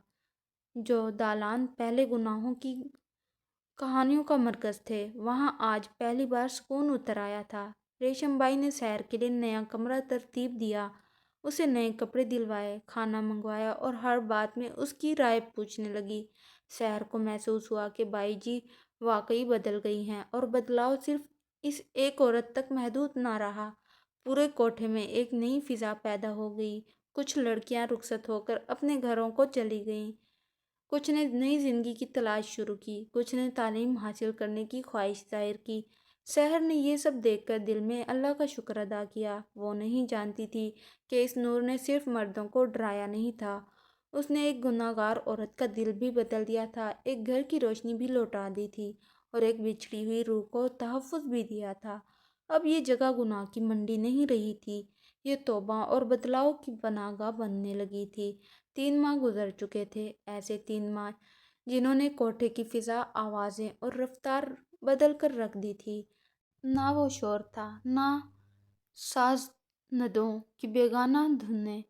Speaker 1: جو دالان پہلے گناہوں کی کہانیوں کا مرکز تھے، وہاں آج پہلی بار سکون اتر آیا تھا۔ ریشم بائی نے سحر کے لیے نیا کمرہ ترتیب دیا، اسے نئے کپڑے دلوائے، کھانا منگوایا اور ہر بات میں اس کی رائے پوچھنے لگی۔ سحر کو محسوس ہوا کہ بائی جی واقعی بدل گئی ہیں، اور بدلاؤ صرف اس ایک عورت تک محدود نہ رہا، پورے کوٹھے میں ایک نئی فضا پیدا ہو گئی۔ کچھ لڑکیاں رخصت ہو کر اپنے گھروں کو چلی گئیں، کچھ نے نئی زندگی کی تلاش شروع کی، کچھ نے تعلیم حاصل کرنے کی خواہش ظاہر کی۔ سحر نے یہ سب دیکھ کر دل میں اللہ کا شکر ادا کیا۔ وہ نہیں جانتی تھی کہ اس نور نے صرف مردوں کو ڈرایا نہیں تھا، اس نے ایک گناہ گار عورت کا دل بھی بدل دیا تھا، ایک گھر کی روشنی بھی لوٹا دی تھی، اور ایک بچھڑی ہوئی روح کو تحفظ بھی دیا تھا۔ اب یہ جگہ گناہ کی منڈی نہیں رہی تھی، یہ توبہ اور بدلاؤ کی پناہ گاہ بننے لگی تھی۔ 3 ماہ گزر چکے تھے، ایسے 3 ماہ جنہوں نے کوٹھے کی فضا، آوازیں اور رفتار بدل کر رکھ دی تھی۔ نہ وہ شور تھا، نہ ساز ندوں کی بیگانہ دھنیں،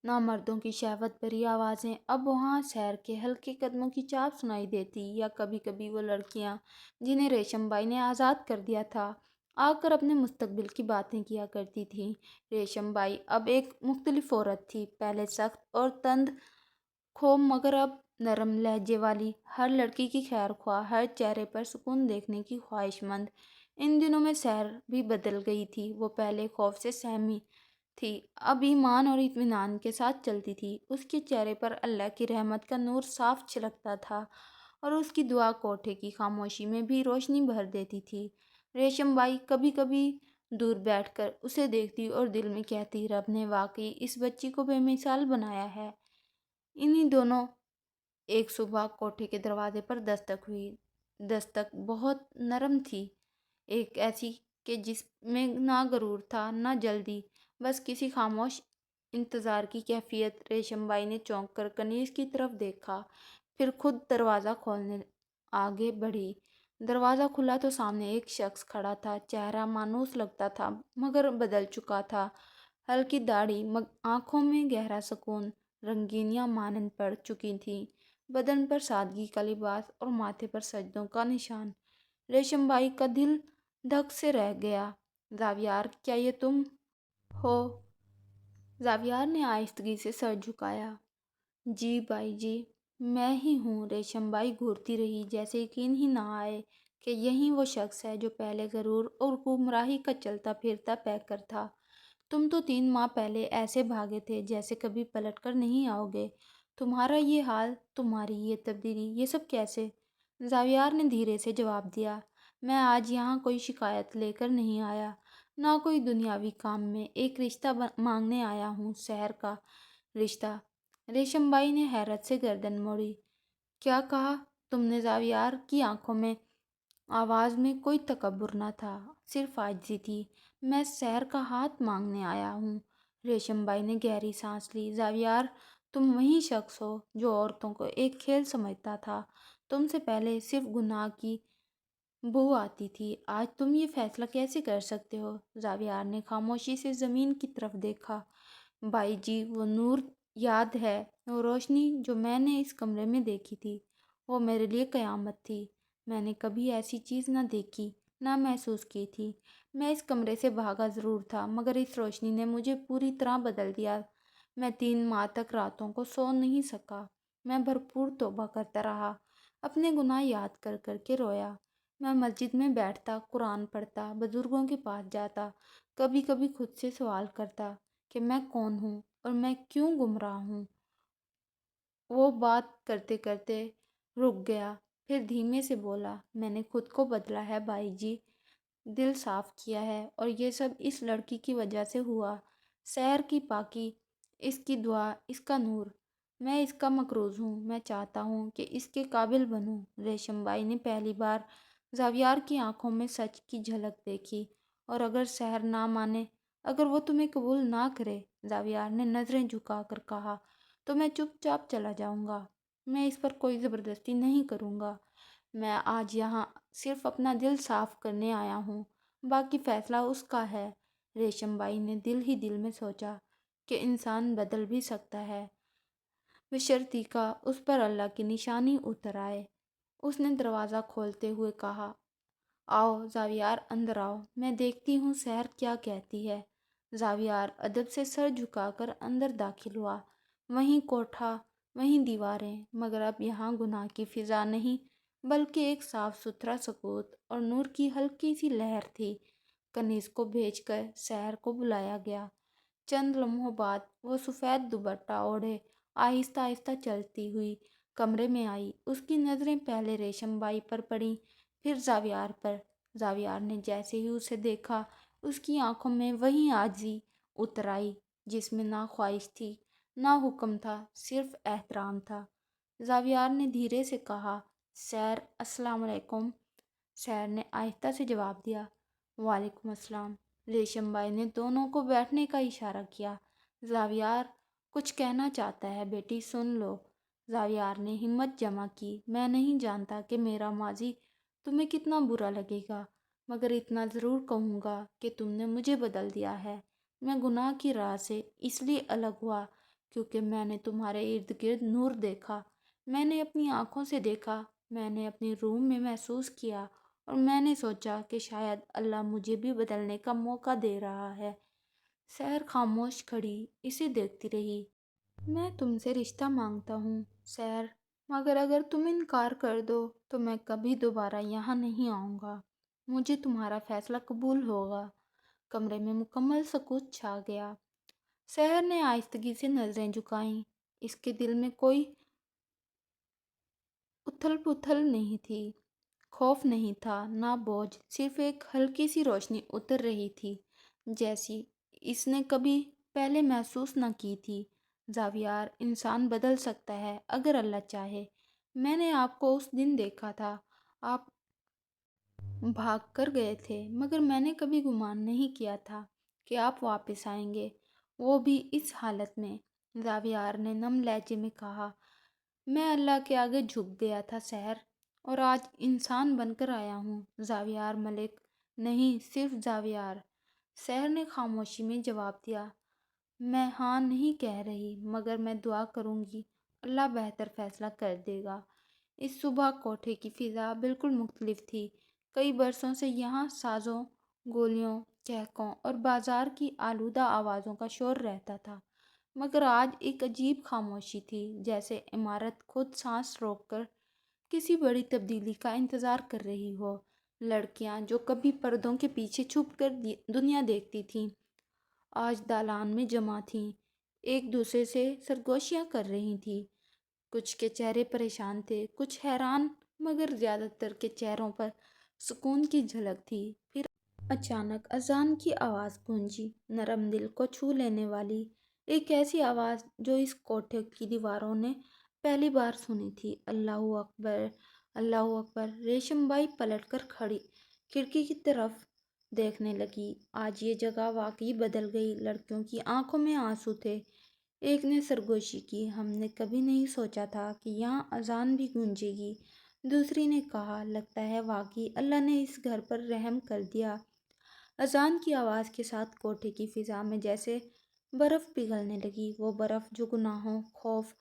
Speaker 1: نہ مردوں کی شہوت بھری آوازیں۔ اب وہاں سحر کے ہلکے قدموں کی چاپ سنائی دیتی، یا کبھی کبھی وہ لڑکیاں جنہیں ریشم بائی نے آزاد کر دیا تھا آ کر اپنے مستقبل کی باتیں کیا کرتی تھیں۔ ریشم بائی اب ایک مختلف عورت تھی، پہلے سخت اور تند خو مگر اب نرم لہجے والی، ہر لڑکی کی خیر خواہ، ہر چہرے پر سکون دیکھنے کی خواہش مند۔ ان دنوں میں سحر بھی بدل گئی تھی، وہ پہلے خوف سے سہمی تھی، اب ایمان اور اطمینان کے ساتھ چلتی تھی۔ اس کے چہرے پر اللہ کی رحمت کا نور صاف چھلکتا تھا، اور اس کی دعا کوٹھے کی خاموشی میں بھی روشنی بھر دیتی تھی۔ ریشم بائی کبھی کبھی دور بیٹھ کر اسے دیکھتی اور دل میں کہتی، رب نے واقعی اس بچی کو بے مثال بنایا ہے۔ انہی دونوں ایک صبح کوٹھے کے دروازے پر دستک ہوئی۔ دستک بہت نرم تھی، ایک ایسی کہ جس میں نہ غرور تھا نہ جلدی، بس کسی خاموش انتظار کی کیفیت۔ ریشم بائی نے چونک کر کنیز کی طرف دیکھا، پھر خود دروازہ کھولنے آگے بڑھی۔ دروازہ کھلا تو سامنے ایک شخص کھڑا تھا۔ چہرہ مانوس لگتا تھا مگر بدل چکا تھا۔ ہلکی داڑھی، آنکھوں میں گہرا سکون، رنگینیاں مانند پڑ چکی تھیں، بدن پر سادگی کا لباس اور ماتھے پر سجدوں کا نشان۔ ریشم بائی کا دل دھک سے رہ گیا۔ زاویار، کیا یہ تم ہو؟ زاویار نے آہستگی سے سر جھکایا۔ جی بائی جی، میں ہی ہوں۔ ریشم بائی گھورتی رہی، جیسے یقین ہی نہ آئے کہ یہی وہ شخص ہے جو پہلے غرور اور گمراہی کا چلتا پھرتا پیکر تھا۔ تم تو 3 ماہ پہلے ایسے بھاگے تھے جیسے کبھی پلٹ کر نہیں آؤ گے۔ تمہارا یہ حال، تمہاری یہ تبدیلی، یہ سب کیسے؟ زاویار نے دھیرے سے جواب دیا، میں آج یہاں کوئی شکایت لے کر نہیں آیا، نہ کوئی دنیاوی کام میں، ایک رشتہ مانگنے آیا ہوں، سحر کا رشتہ۔ ریشم بائی نے حیرت سے گردن موڑی۔ کیا کہا تم نے؟ زاویار کی آنکھوں میں، آواز میں کوئی تکبر نہ تھا، صرف عاجزی تھی۔ میں سحر کا ہاتھ مانگنے آیا ہوں۔ ریشم بائی نے گہری سانس لی۔ زاویار، تم وہی شخص ہو جو عورتوں کو ایک کھیل سمجھتا تھا۔ تم سے پہلے صرف گناہ کی بو آتی تھی، آج تم یہ فیصلہ کیسے کر سکتے ہو؟ زاویار نے خاموشی سے زمین کی طرف دیکھا۔ بائی جی، وہ نور یاد ہے، وہ روشنی جو میں نے اس کمرے میں دیکھی تھی، وہ میرے لیے قیامت تھی۔ میں نے کبھی ایسی چیز نہ دیکھی، نہ محسوس کی تھی۔ میں اس کمرے سے بھاگا ضرور تھا مگر اس روشنی نے مجھے پوری طرح بدل دیا۔ میں 3 ماہ تک راتوں کو سو نہیں سکا۔ میں بھرپور توبہ کرتا رہا، اپنے گناہ یاد کر کر کے رویا۔ میں مسجد میں بیٹھتا، قرآن پڑھتا، بزرگوں کے پاس جاتا، کبھی کبھی خود سے سوال کرتا کہ میں کون ہوں اور میں کیوں گمراہ ہوں۔ وہ بات کرتے کرتے رک گیا، پھر دھیمے سے بولا، میں نے خود کو بدلا ہے بائی جی، دل صاف کیا ہے، اور یہ سب اس لڑکی کی وجہ سے ہوا۔ سحر کی پاکی، اس کی دعا، اس کا نور۔ میں اس کا مقروض ہوں، میں چاہتا ہوں کہ اس کے قابل بنوں۔ ریشم بائی نے پہلی بار زاویار کی آنکھوں میں سچ کی جھلک دیکھی۔ اور اگر سحر نہ مانے، اگر وہ تمہیں قبول نہ کرے، زاویار نے نظریں جھکا کر کہا، تو میں چپ چاپ چلا جاؤں گا۔ میں اس پر کوئی زبردستی نہیں کروں گا۔ میں آج یہاں صرف اپنا دل صاف کرنے آیا ہوں، باقی فیصلہ اس کا ہے۔ ریشم بائی نے دل ہی دل میں سوچا کہ انسان بدل بھی سکتا ہے، بشرطیکہ اس پر اللہ کی نشانی اتر آئے۔ اس نے دروازہ کھولتے ہوئے کہا، آؤ زاویار، اندر آؤ، میں دیکھتی ہوں سحر کیا کہتی ہے۔ زاویار ادب سے سر جھکا کر اندر داخل ہوا۔ وہیں کوٹھا، وہیں دیواریں، مگر اب یہاں گناہ کی فضا نہیں بلکہ ایک صاف ستھرا سکوت اور نور کی ہلکی سی لہر تھی۔ کنیز کو بھیج کر سحر کو بلایا گیا۔ چند لمحوں بعد وہ سفید دوپٹہ اوڑھے آہستہ آہستہ چلتی ہوئی کمرے میں آئی۔ اس کی نظریں پہلے ریشم بائی پر پڑیں، پھر زاویار پر۔ زاویار نے جیسے ہی اسے دیکھا، اس کی آنکھوں میں وہی عاجزی اتر آئی جس میں نہ خواہش تھی نہ حکم تھا، صرف احترام تھا۔ زاویار نے دھیرے سے کہا، سحر، السلام علیکم۔ سحر نے آہستہ سے جواب دیا، وعلیکم السلام۔ ریشم بائی نے دونوں کو بیٹھنے کا اشارہ کیا۔ زاویار کچھ کہنا چاہتا ہے بیٹی، سن لو۔ زاویار نے ہمت جمع کی، میں نہیں جانتا کہ میرا ماضی تمہیں کتنا برا لگے گا، مگر اتنا ضرور کہوں گا کہ تم نے مجھے بدل دیا ہے۔ میں گناہ کی راہ سے اس لیے الگ ہوا کیونکہ میں نے تمہارے ارد گرد نور دیکھا، میں نے اپنی آنکھوں سے دیکھا، میں نے اپنی روح میں محسوس کیا، اور میں نے سوچا کہ شاید اللہ مجھے بھی بدلنے کا موقع دے رہا ہے۔ سحر خاموش کھڑی اسے دیکھتی رہی۔ میں تم سے رشتہ مانگتا ہوں سحر، مگر اگر تم انکار کر دو تو میں کبھی دوبارہ یہاں نہیں آؤں گا۔ مجھے تمہارا فیصلہ قبول ہوگا۔ کمرے میں مکمل سکوت چھا گیا۔ سحر نے آہستگی سے نظریں جھکائیں۔ اس کے دل میں کوئی اتھل پتھل نہیں تھی، خوف نہیں تھا نہ بوجھ، صرف ایک ہلکی سی روشنی اتر رہی تھی جیسی اس نے کبھی پہلے محسوس نہ کی تھی۔ زاویار، انسان بدل سکتا ہے اگر اللہ چاہے۔ میں نے آپ کو اس دن دیکھا تھا، آپ بھاگ کر گئے تھے، مگر میں نے کبھی گمان نہیں کیا تھا کہ آپ واپس آئیں گے، وہ بھی اس حالت میں۔ زاویار نے نم لہجے میں کہا، میں اللہ کے آگے جھک گیا تھا سحر، اور آج انسان بن کر آیا ہوں۔ زاویار ملک نہیں، صرف زاویار، سحر نے خاموشی میں جواب دیا۔ میں ہاں نہیں کہہ رہی، مگر میں دعا کروں گی، اللہ بہتر فیصلہ کر دے گا۔ اس صبح کوٹھے کی فضا بالکل مختلف تھی۔ کئی برسوں سے یہاں سازوں، گولیوں، چہکوں اور بازار کی آلودہ آوازوں کا شور رہتا تھا، مگر آج ایک عجیب خاموشی تھی، جیسے عمارت خود سانس روک کر کسی بڑی تبدیلی کا انتظار کر رہی ہو۔ لڑکیاں جو کبھی پردوں کے پیچھے چھپ کر دنیا دیکھتی تھیں، آج دالان میں جمع تھیں، ایک دوسرے سے سرگوشیاں کر رہی تھیں۔ کچھ کے چہرے پریشان تھے، کچھ حیران، مگر زیادہ تر کے چہروں پر سکون کی جھلک تھی۔ پھر اچانک اذان کی آواز گونجی، نرم دل کو چھو لینے والی، ایک ایسی آواز جو اس کوٹھے کی دیواروں نے پہلی بار سنی تھی۔ اللہ اکبر، اللہ اکبر۔ ریشم بائی پلٹ کر کھڑی کھڑکی کی طرف دیکھنے لگی۔ آج یہ جگہ واقعی بدل گئی۔ لڑکیوں کی آنکھوں میں آنسو تھے۔ ایک نے سرگوشی کی، ہم نے کبھی نہیں سوچا تھا کہ یہاں اذان بھی گونجے گی۔ دوسری نے کہا، لگتا ہے واقعی اللہ نے اس گھر پر رحم کر دیا۔ اذان کی آواز کے ساتھ کوٹھے کی فضا میں جیسے برف پگھلنے لگی، وہ برف جو گناہوں، خوف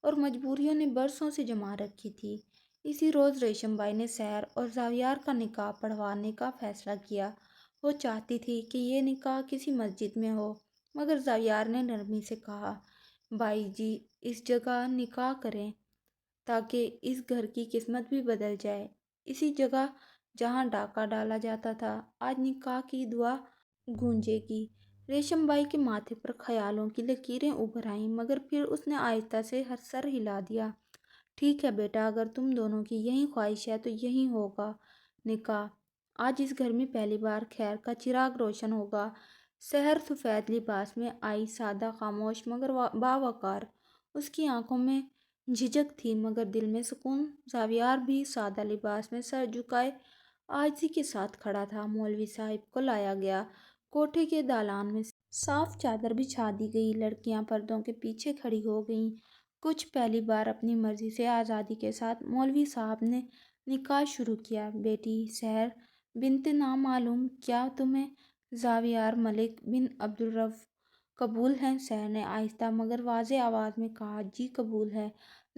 Speaker 1: اور مجبوریوں نے برسوں سے جما رکھی تھی۔ اسی روز ریشم بائی نے سحر اور زاویار کا نکاح پڑھوانے کا فیصلہ کیا۔ وہ چاہتی تھی کہ یہ نکاح کسی مسجد میں ہو، مگر زاویار نے نرمی سے کہا، بائی جی، اس جگہ نکاح کریں تاکہ اس گھر کی قسمت بھی بدل جائے۔ اسی جگہ جہاں ڈاکہ ڈالا جاتا تھا، آج نکاح کی دعا گونجے گی۔ ریشم بائی کے ماتھے پر خیالوں کی لکیریں ابھر آئیں، مگر پھر اس نے آہستہ سے سر ہلا دیا۔ ٹھیک ہے بیٹا، اگر تم دونوں کی یہی خواہش ہے تو یہی ہوگا نکاح۔ آج اس گھر میں پہلی بار خیر کا چراغ روشن ہوگا۔ سحر سفید لباس میں آئی، سادہ، خاموش مگر باوقار۔ اس کی آنکھوں میں جھجک تھی مگر دل میں سکون۔ زاویار بھی سادہ لباس میں سر جھکائے عاجزی کے ساتھ کھڑا تھا۔ مولوی صاحب کو لایا گیا۔ کوٹھے کے دالان میں صاف چادر بچھا دی گئی۔ لڑکیاں پردوں کے پیچھے کھڑی ہو گئیں۔ کچھ پہلی بار اپنی مرضی سے آزادی کے ساتھ۔ مولوی صاحب نے نکاح شروع کیا۔ بیٹی سحر بنت نامعلوم، کیا تمہیں زاویار ملک بن عبدالرؤف قبول ہے؟ سحر نے آہستہ مگر واضح آواز میں کہا، جی قبول ہے۔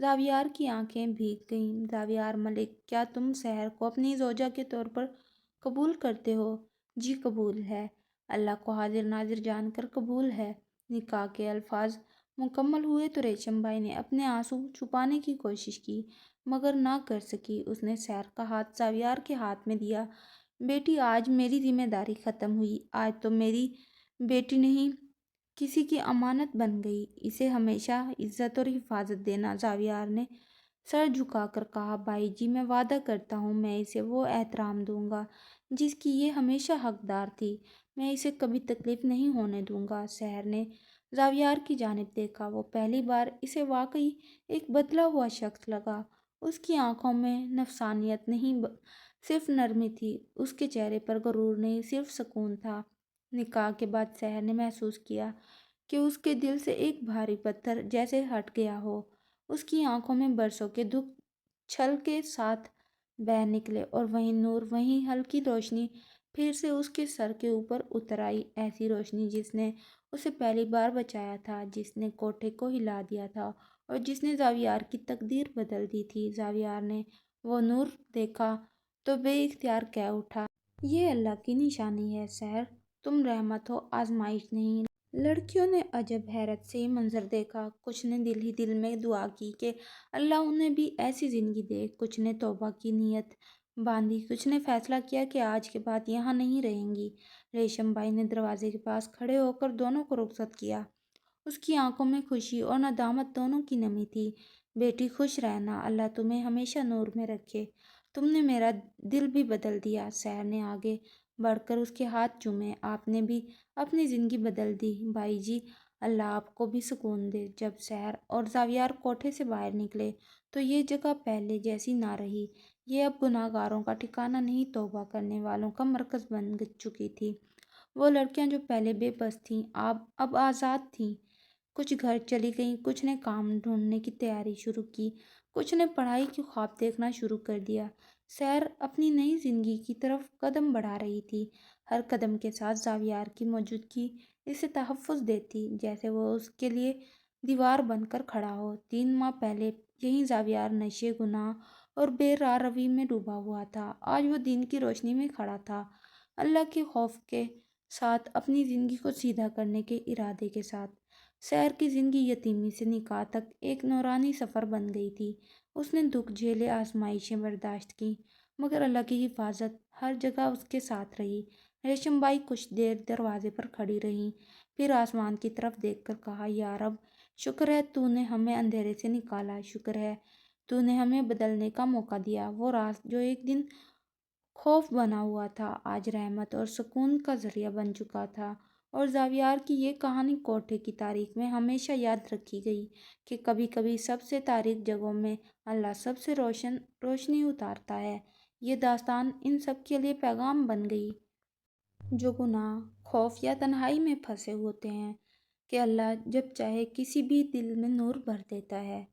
Speaker 1: زاویار کی آنکھیں بھیگ گئیں۔ زاویار ملک، کیا تم سحر کو اپنی زوجہ کے طور پر قبول کرتے ہو؟ جی قبول ہے، اللہ کو حاضر ناظر جان کر قبول ہے۔ نکاح کے الفاظ مکمل ہوئے تو ریشم بائی نے اپنے آنسو چھپانے کی کوشش کی، مگر نہ کر سکی۔ اس نے سحر کا ہاتھ زاویار کے ہاتھ میں دیا۔ بیٹی، آج میری ذمہ داری ختم ہوئی۔ آج تو میری بیٹی نہیں، کسی کی امانت بن گئی۔ اسے ہمیشہ عزت اور حفاظت دینا۔ زاویار نے سر جھکا کر کہا، بائی جی، میں وعدہ کرتا ہوں میں اسے وہ احترام دوں گا جس کی یہ ہمیشہ حقدار تھی۔ میں اسے کبھی تکلیف نہیں ہونے دوں گا۔ سحر نے زاویار کی جانب دیکھا۔ وہ پہلی بار اسے واقعی ایک بدلا ہوا شخص لگا۔ اس کی آنکھوں میں نفسانیت نہیں، صرف نرمی تھی۔ اس کے چہرے پر غرور نہیں، صرف سکون تھا۔ نکاح کے بعد سحر نے محسوس کیا کہ اس کے دل سے ایک بھاری پتھر جیسے ہٹ گیا ہو۔ اس کی آنکھوں میں برسوں کے دکھ چھل کے ساتھ بہہ نکلے، اور وہی نور، وہی ہلکی روشنی پھر سے اس کے سر کے اوپر اتر آئی، ایسی روشنی جس نے اسے پہلی بار بچایا تھا، جس نے کوٹھے کو ہلا دیا تھا، اور جس نے زاویار کی تقدیر بدل دی تھی۔ زاویار نے وہ نور دیکھا تو بے اختیار کہہ اٹھا، یہ اللہ کی نشانی ہے سحر، تم رحمت ہو، آزمائش نہیں۔ لڑکیوں نے عجب حیرت سے یہ منظر دیکھا۔ کچھ نے دل ہی دل میں دعا کی کہ اللہ انہیں بھی ایسی زندگی دے، کچھ نے توبہ کی نیت باندھی، کچھ نے فیصلہ کیا کہ آج کے بعد یہاں نہیں رہیں گی۔ ریشم بائی نے دروازے کے پاس کھڑے ہو کر دونوں کو رخصت کیا۔ اس کی آنکھوں میں خوشی اور ندامت دونوں کی نمی تھی۔ بیٹی خوش رہنا، اللہ تمہیں ہمیشہ نور میں رکھے۔ تم نے میرا دل بھی بدل دیا۔ سحر نے آگے بڑھ کر اس کے ہاتھ چومے۔ آپ نے بھی اپنی زندگی بدل دی بھائی جی، اللہ آپ کو بھی سکون دے۔ جب سحر اور زاویار کوٹھے سے باہر نکلے تو یہ جگہ پہلے جیسی نہ رہی۔ یہ اب گناہ گاروں کا ٹھکانہ نہیں، توبہ کرنے والوں کا مرکز بن چکی تھی۔ وہ لڑکیاں جو پہلے بے بس تھیں اب آزاد تھیں۔ کچھ گھر چلی گئیں، کچھ نے کام ڈھونڈنے کی تیاری شروع کی، کچھ نے پڑھائی کی خواب دیکھنا شروع کر دیا۔ سحر اپنی نئی زندگی کی طرف قدم بڑھا رہی تھی۔ ہر قدم کے ساتھ زاویار کی موجودگی اسے تحفظ دیتی، جیسے وہ اس کے لیے دیوار بن کر کھڑا ہو۔ 3 ماہ پہلے یہی زاویار نشے، گناہ اور بے راہ روی میں ڈوبا ہوا تھا۔ آج وہ دین کی روشنی میں کھڑا تھا، اللہ کے خوف کے ساتھ، اپنی زندگی کو سیدھا کرنے کے ارادے کے ساتھ۔ سحر کی زندگی یتیمی سے نکاح تک ایک نورانی سفر بن گئی تھی۔ اس نے دکھ جھیلے، آزمائشیں برداشت کیں، مگر اللہ کی حفاظت ہر جگہ اس کے ساتھ رہی۔ ریشم بائی کچھ دیر دروازے پر کھڑی رہیں، پھر آسمان کی طرف دیکھ کر کہا، یا رب، شکر ہے تو نے ہمیں اندھیرے سے نکالا، شکر ہے تو نے ہمیں بدلنے کا موقع دیا۔ وہ راز جو ایک دن خوف بنا ہوا تھا، آج رحمت اور سکون کا ذریعہ بن چکا تھا۔ اور زاویار کی یہ کہانی کوٹھے کی تاریخ میں ہمیشہ یاد رکھی گئی کہ کبھی کبھی سب سے تاریک جگہوں میں اللہ سب سے روشنی اتارتا ہے۔ یہ داستان ان سب کے لیے پیغام بن گئی جو گناہ، خوف یا تنہائی میں پھنسے ہوتے ہیں، کہ اللہ جب چاہے کسی بھی دل میں نور بھر دیتا ہے۔